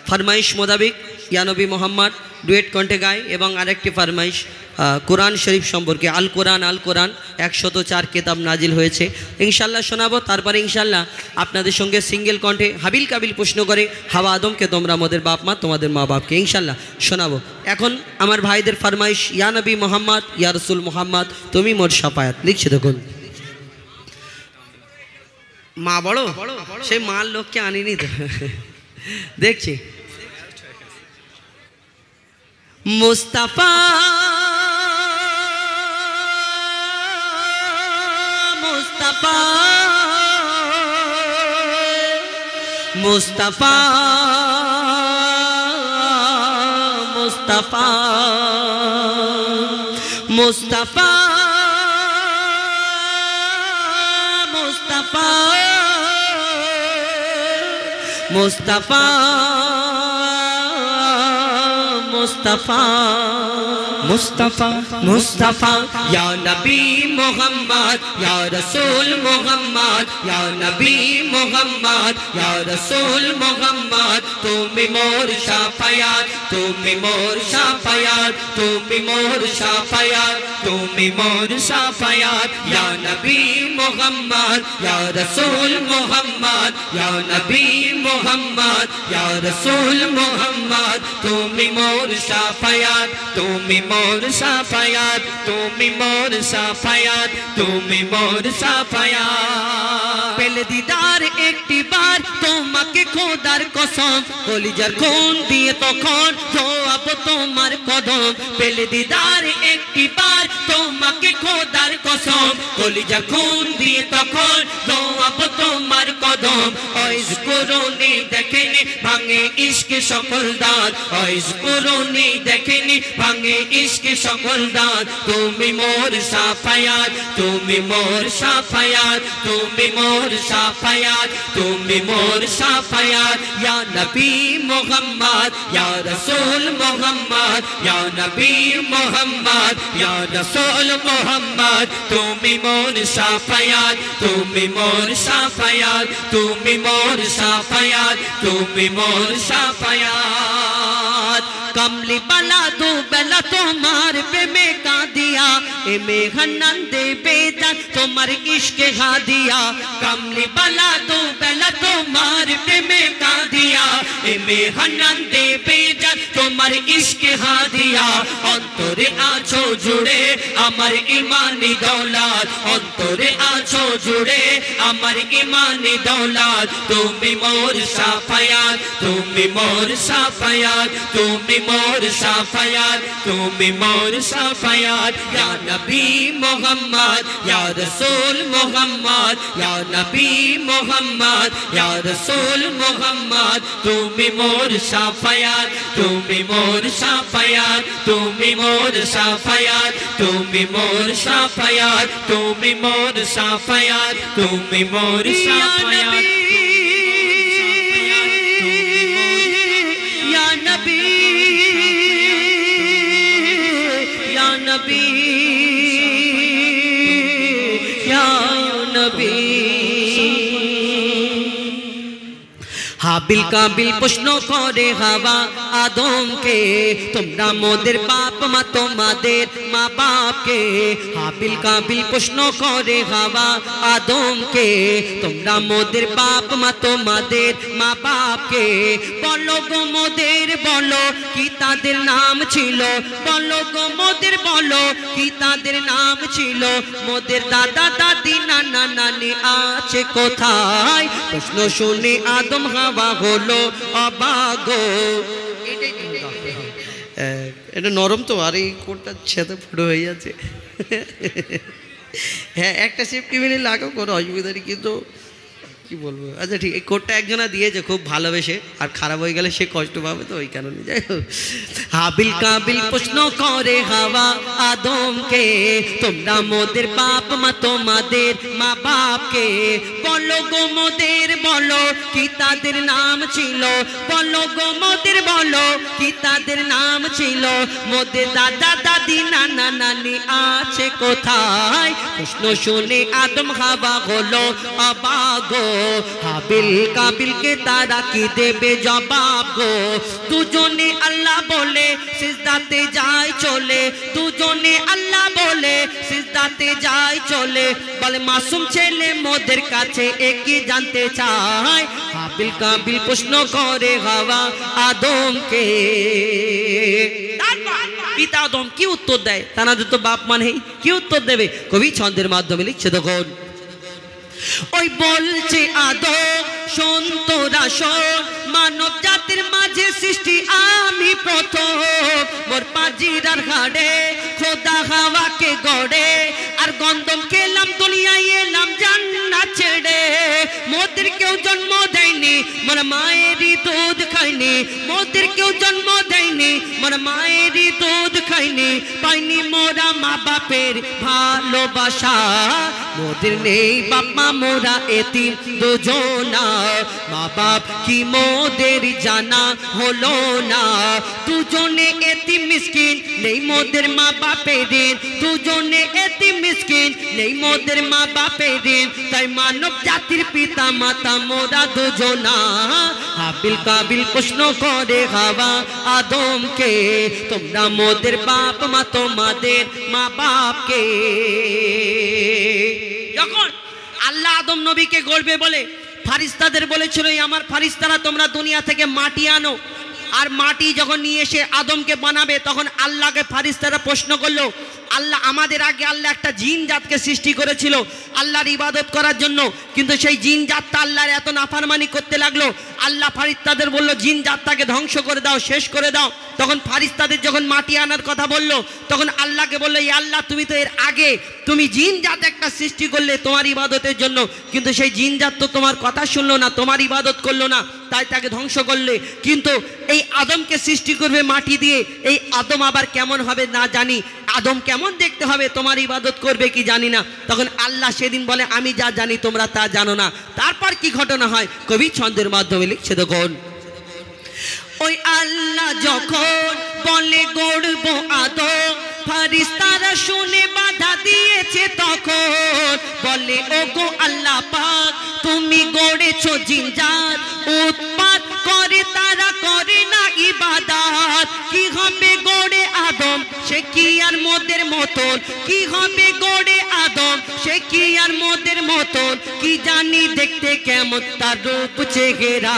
ফরমাইশ মোতাবেক ইয়া নবী মোহাম্মদ ডুয়েট কণ্ঠে গায় এবং আরেকটি ফরমাইশ কোরআন শরীফ সম্পর্কে আল কোরআন 104 কিতাব নাজিল হয়েছে ইনশাল্লাহ শোনাবো তারপরে ইনশাল্লাহ আপনাদের সঙ্গে সিঙ্গেল কণ্ঠে হাবিল কাবিল প্রশ্ন করে হাওয়া আদমকে তোমরা আমাদের বাপ মা তোমাদের মা বাপকে ইনশাল্লাহ শোনাবো এখন আমার ভাইদের ফরমাইশ ইয়া নবী মোহাম্মদ ইয়া রসুল মোহাম্মদ তুমি মোর শাফায়াত লিখছে দেখুন মা বড় সেই মার লোককে আনিনি তো দেখছি মুস্তাফা মুস্তাফা মুস্তাফা মুস্তাফা মুস্তাফা মুস্তাফা মুস্তাফা মুস্তাফা মুস্তাফা মুস্তাফা ইয়া নবী মুহাম্মদ ইয়া রাসূল মুহাম্মদ ইয়া নবী মুহাম্মদ ইয়া রাসূল মুহাম্মদ তুমি মোর শাফায়াত তুমি মোর শাফায়াত তুমি মোর শাফায়াত তুমি মোর শাফায়াত ইয়া নবী মুহাম্মদ ইয়া রাসূল মুহাম্মদ ইয়া নবী মুহাম্মদ ইয়া রাসূল মুহাম্মদ তুমি মোর শাফায়াত তুমি মোর শাফায়াত তুমি মোর শাফায়াত তুমি মোর শাফায়াত পেলে দিদার একটি বার তোমাকে খোদার কসম কলিজার খুন দিয়ে তখন জবাব তোমার কদম পেলে দিদার একটি বার তোমাকে খোদার কসম কলিজার খুন দিয়ে তখন জবাব তোমার কদম ওইজ করুনি দেখেনি ভাঙে ইশক সকল দাঁত ওইজ করুনি দেখেনি ভাঙে ইশক সকল দাঁত তুমি মোর শাফায়াত তুমি মোর শাফায়াত তুমি মোর শাফায়াত তুমি মোর শাফায়াত ইয়া নবী মুহাম্মদ ইয়া রাসূল মুহাম্মদ ইয়া নবী মুহাম্মদ ইয়া রাসূল মুহাম্মদ তুমি মোর শাফায়াত তুমি মোর শাফায়াত তুমি মোর শাফায়াত তুমি মোর শাফায়াত कमली बला दो बेला तुम्हार पे में का दिया ए में हन्नन दे बेदन तुम्हारे इश्क हा दिया कमली बला दो बेला तुम्हार पे में का दिया ए में हन्नन दे बेदन तुम्हारे इश्क हा दिया अंतरे आछो जुड़े अमर ईमानी दौलत अंतरे आछो जुड़े अमर ईमानी दौलत तुमी मोर शाफायात তুমি মোর সাফায়াত তুমি মোর সাফায়াত তুমি মোর সাফায়াত ইয়া নবী মুহাম্মদ ইয়া রাসূল মুহাম্মদ ইয়া নবী মুহাম্মদ ইয়া রাসূল মুহাম্মদ তুমি মোর সাফায়াত তুমি মোর সাফায়াত তুমি মোর সাফায়াত তুমি মোর সাফায়াত তুমি মোর সাফায়াত তুমি মোর সাফায়াত ইয়া নবী ইয়া নবী ইয়া নবী হাবিল কাবিল প্রশ্ন করে হাওয়া আদমকে তোমরা মোদের বাপ মা তোমাদের মা বাপকে হাবিল কাবিল প্রশ্ন করে হাওয়া আদমকে তোমরা মোদের বাপ মা তোমাদের মা বাপকে বলো গো মোদের বলো কি তাদের নাম ছিল বলো গো মোদের বলো কি তাদের নাম ছিল মোদের দাদা দাদি নানা নানি আছে কোথায় প্রশ্ন শুনে আদম হাওয়া হলো অবাক এটা নরম তো আর এই কোটটা ছেঁতে ফুটো হয়ে যাচ্ছে হ্যাঁ একটা সেফটি মেনে লাগাও কোনো অসুবিধা নেই কিন্তু কি বলবো আচ্ছা ঠিক এই কোটটা একজনা দিয়েছে খুব ভালোবেসে আর খারাপ হয়ে গেলে সে কষ্ট পাবে তো ওই কারণে যাই হোক হাবিল কাবিল প্রশ্ন করে হাওয়া আদমকে তোমরা মোদের বাপ মা তোমাদের মা বাপকে বলো গো মোদের বলো কি তাদের নাম ছিল বলো গো মোদের বলো কি তাদের নাম ছিল মোদের দাদা দাদি নানা নানি আছে কোথায় প্রশ্ন শুনে আদম হাওয়া হলো অবাক গো হাবিল কাবিলকে তারা কি দেবে জবাব গো দুজনে আল্লাহ বলে সিজদাতে যায় চলে দুজনে আল্লাহ বলে সিজদাতে যায় চলে বলে মাসুম ছেলে মোদের কাছে একই জানতে চায় হাবিল কাবিল প্রশ্ন করে হাওয়া আদমকে পিতা আদম কি উত্তর দেয় তানাদের তো বাপ মানে কি উত্তর দেবে কবি ছন্দের মাধ্যমে লিখছে তখন ওই বলছে আদম শোন তোরা শোন মানব জাতির মাঝে সৃষ্টি আমি প্রথম মোর পাজিরার ঘাড়ে খোদা হাওয়াকে গড়ে আর গন্ধম খেলাম দুনিয়ায় এলাম জান্নাত ছেড়ে মোদের কেউ জন্ম দেয়নি মোর মায়েরই দুধ খাইনি মোদের কেউ জন্ম দেয়নি মোর মায়েরই দুধ খাইনি পাইনি মোরা মা বাপের ভালোবাসা মোদের নেই বাপ মা মোরা এতিম দুজনা মা বাপ কি মোদের জানা হলো না দুজনে এতিম মিসকিন নেই মোদের মা বাপের দিন দুজনে এতিম মিসকিন নেই মোদের মা বাপের দিন তাই মানব জাতির পিতা মাতা মোরা দুজনা হাবিল কাবিল প্রশ্ন করে হাওয়া আদমকে তোমরা মোদের বাপ মা তোমাদের মা বাপকে যখন আল্লাহ আদম নবীকে গড়বে বলে ফারিস্তাদের বলেছিল আমার ফারিস্তারা তোমরা দুনিয়া থেকে মাটি আনো আর মাটি যখন নিয়ে এসে আদমকে বানাবে তখন আল্লাহকে ফারিস্তারা প্রশ্ন করলো আল্লাহ আমাদের আগে আল্লাহ একটা জিন জাতকে সৃষ্টি করেছিল আল্লাহর ইবাদত করার জন্য কিন্তু সেই জিন জাতটা আল্লাহর এত নাফরমানি করতে লাগলো আল্লাহ ফারিস্তাদের বলল জিন জাতটাকে ধ্বংস করে দাও শেষ করে দাও তখন ফারিস্তাদের যখন মাটি আনার কথা বললো তখন আল্লাহকে বললো এই আল্লাহ তুমি তো এর আগে তুমি জিন জাত একটা সৃষ্টি করলে তোমার ইবাদতের জন্য কিন্তু সেই জিন জাত তো তোমার কথা শুনলো না তোমার ইবাদত করলো না তাই তাকে ধ্বংস করলে কিন্তু এই আদমকে সৃষ্টি করবে মাটি দিয়ে এই আদম আবার কেমন হবে না জানি আদম কেমন দেখতে হবে তোমার ইবাদত করবে কি জানি না তখন আল্লাহ সেদিন বলে আমি যা জানি তোমরা তা জানো না তারপর কি ঘটনা হয় কবি ছন্দের মাধ্যমে লিখছে তখন ওই আল্লাহ যখন বলে গড়ব আদম ফারিস্তারা শুনে বাধা দিয়েছে তখন বলে ওগো আল্লাহ পাক তুমি গড়েছো জিনজাত উৎপাত করে তারা করে না ইবাদত কি হবে গড়ে আদম সে কি আর মোদের মতন কি হবে গড়ে আদম সে কি আর মোদের মতন কি জানি দেখতে কেমন তার রূপ চেহারা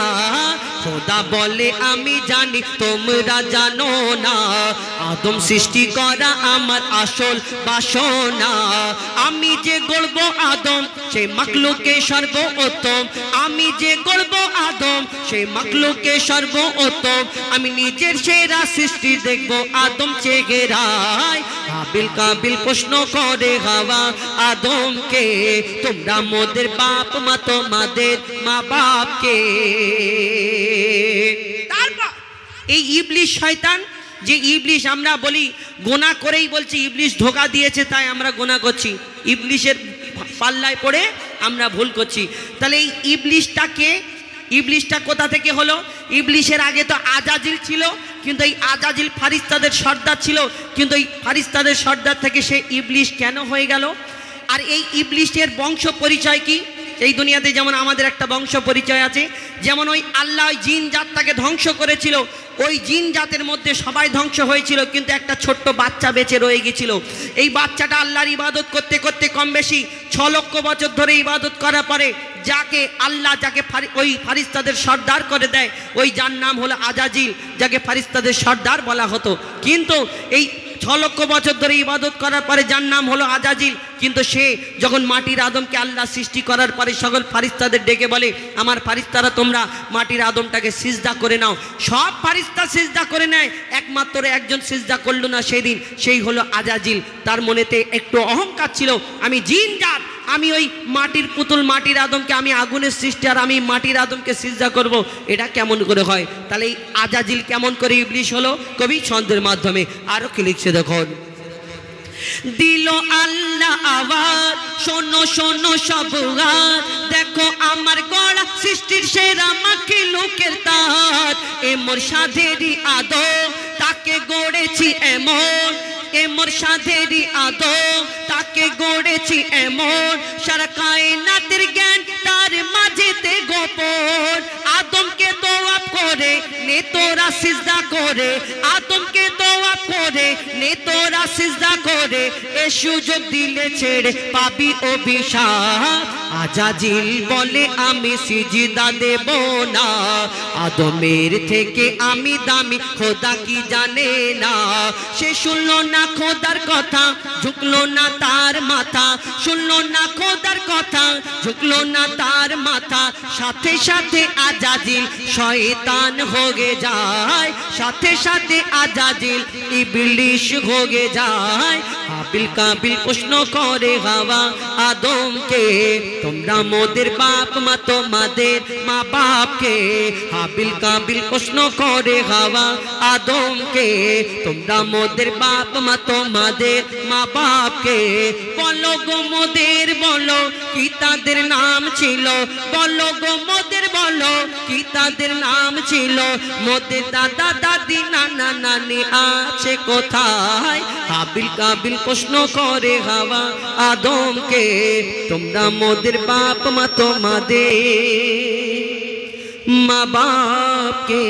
খোদা বলে আমি জানি তোমরা জানো না, আদম সৃষ্টি করা আমার আসল বাসনা। আমি যে গড়ব আদম সেই মাখলুকে সর্বোত্তম, আমি যে গড়ব আদম সেই মাখলুকে সর্বোত্তম। আমি নিজের সেরা সৃষ্টি দেখব আদম চেহারায়। হাবিল কাবিল প্রশ্ন করে হাওয়া আদমকে, তোমরা মোদের বাপ মা তোমাদের মা বাপকে। তারপর এই ইবলিশ শয়তান, যে ইবলিশ আমরা বলি গোনা করেই বলছি ইবলিশ ধোঁকা দিয়েছে তাই আমরা গোনা করছি, ইবলিশের পাল্লায় পড়ে আমরা ভুল করছি। তাহলে এই ইবলিশটাকে, ইবলিশটা কোথা থেকে হলো? ইবলিশের আগে তো আজাজিল ছিল, কিন্তু এই আজাজিল ফারিস্তাদের সর্দার ছিল, কিন্তু এই ফারিস্তাদের সর্দার থেকে সে ইবলিশ কেন হয়ে গেল? আর এই ইবলিশের বংশ পরিচয় কি? এই দুনিয়াতে যেমন আমাদের একটা বংশ পরিচয় আছে, যেমন ওই আল্লাহ ওই জিন জাতটাকে ধ্বংস করেছিল, ওই জিন জাতের মধ্যে সবাই ধ্বংস হয়েছিল, কিন্তু একটা ছোট্ট বাচ্চা বেঁচে রয়ে গেছিল। এই বাচ্চাটা আল্লাহর ইবাদত করতে করতে কম বেশি 6 লক্ষ বছর ধরে ইবাদত করার পরে যাকে আল্লাহ, যাকে ওই ফারিস্তাদের সর্দার করে দেয়, ওই যার নাম হলো আজাজিল, যাকে ফারিস্তাদের সর্দার বলা হতো। কিন্তু এই 6 লক্ষ বছর ধরে ইবাদত করার পরে যার নাম হলো আজাজিল, কিন্তু সে যখন মাটির আদমকে আল্লাহ সৃষ্টি করার পরে সকল ফারিস্তাদের ডেকে বলে, আমার ফারিস্তারা তোমরা মাটির আদমটাকে সিজদা করে নাও। সব ফারিস্তা সিজদা করে নেয়, একমাত্র একজন সিজদা করলো না সেদিন, সেই হলো আজাজিল। তার মনেতে একটু অহংকার ছিল, আমি জিন জাত, আমি ওই মাটির পুতুল মাটির আদমকে, আমি আগুনের সৃষ্টি, আর আমি মাটির আদমকে সিজদা করব, এটা কেমন করে হয়? তাহলে এই আজাজিল কেমন করে ইবলিশ হলো? কবি ছন্দের মাধ্যমে আরো কি লিখছে দেখুন। দিল আল্লাহ আওয়াজ, শোনো শোনো সব গান, দেখো আমার গড়া সৃষ্টির সেরা মাখলুকের তার। এ মোর সাধেরই আদম, তাকে গড়েছি এমন, এ মোর সাধেরই আদম, তাকে গড়েছি এমন। সারা কায়নাতের জ্ঞান তার মাঝেতে গোপন। আদমকে তোয়াব করে নে তোরা সিজদা করে, আদমকে তোয়াব করে নে তোরা সিজদা করে। এ সুযোগ দিলে ছেড়ে পাবি অভিশাপ। আজাজিল বলে আমি সিজদা দেব না, আদমের থেকে আমি দামি খোদা কি জানে না। সে শুনলো না খোদার কথা, ঝুঁকলো না তার মাথা, শুনলো না খোদার কথা, ঝুঁকলো না তার মাথা। সাথে সাথে আজাজিল শয়তান হয়ে যায়, সাথে সাথে আজাজিল ইবলিশ হয়ে যায়। হাবিল কাবিল প্রশ্ন করে হাওয়া আদমকে, তোমরা মোদের বাপ মা তোমাদের মা বাপকে। হাবিল কাবিল প্রশ্ন করে হাওয়া আদমকে, তোমরা মোদের বাপ মা তোমাদের মা বাপকে। বলো গো মোদের, বলো কি তাদের নাম ছিল, বলো গো মোদের, বলো কি তাদের নাম ছিল। মোদের দাদা দাদি নানা নানি আছে কোথায়? হাবিল কাবিল প্রশ্ন করে হাওয়া আদমকে, তোমরা মোদের বাপ মা তোমাদের মা বাপকে।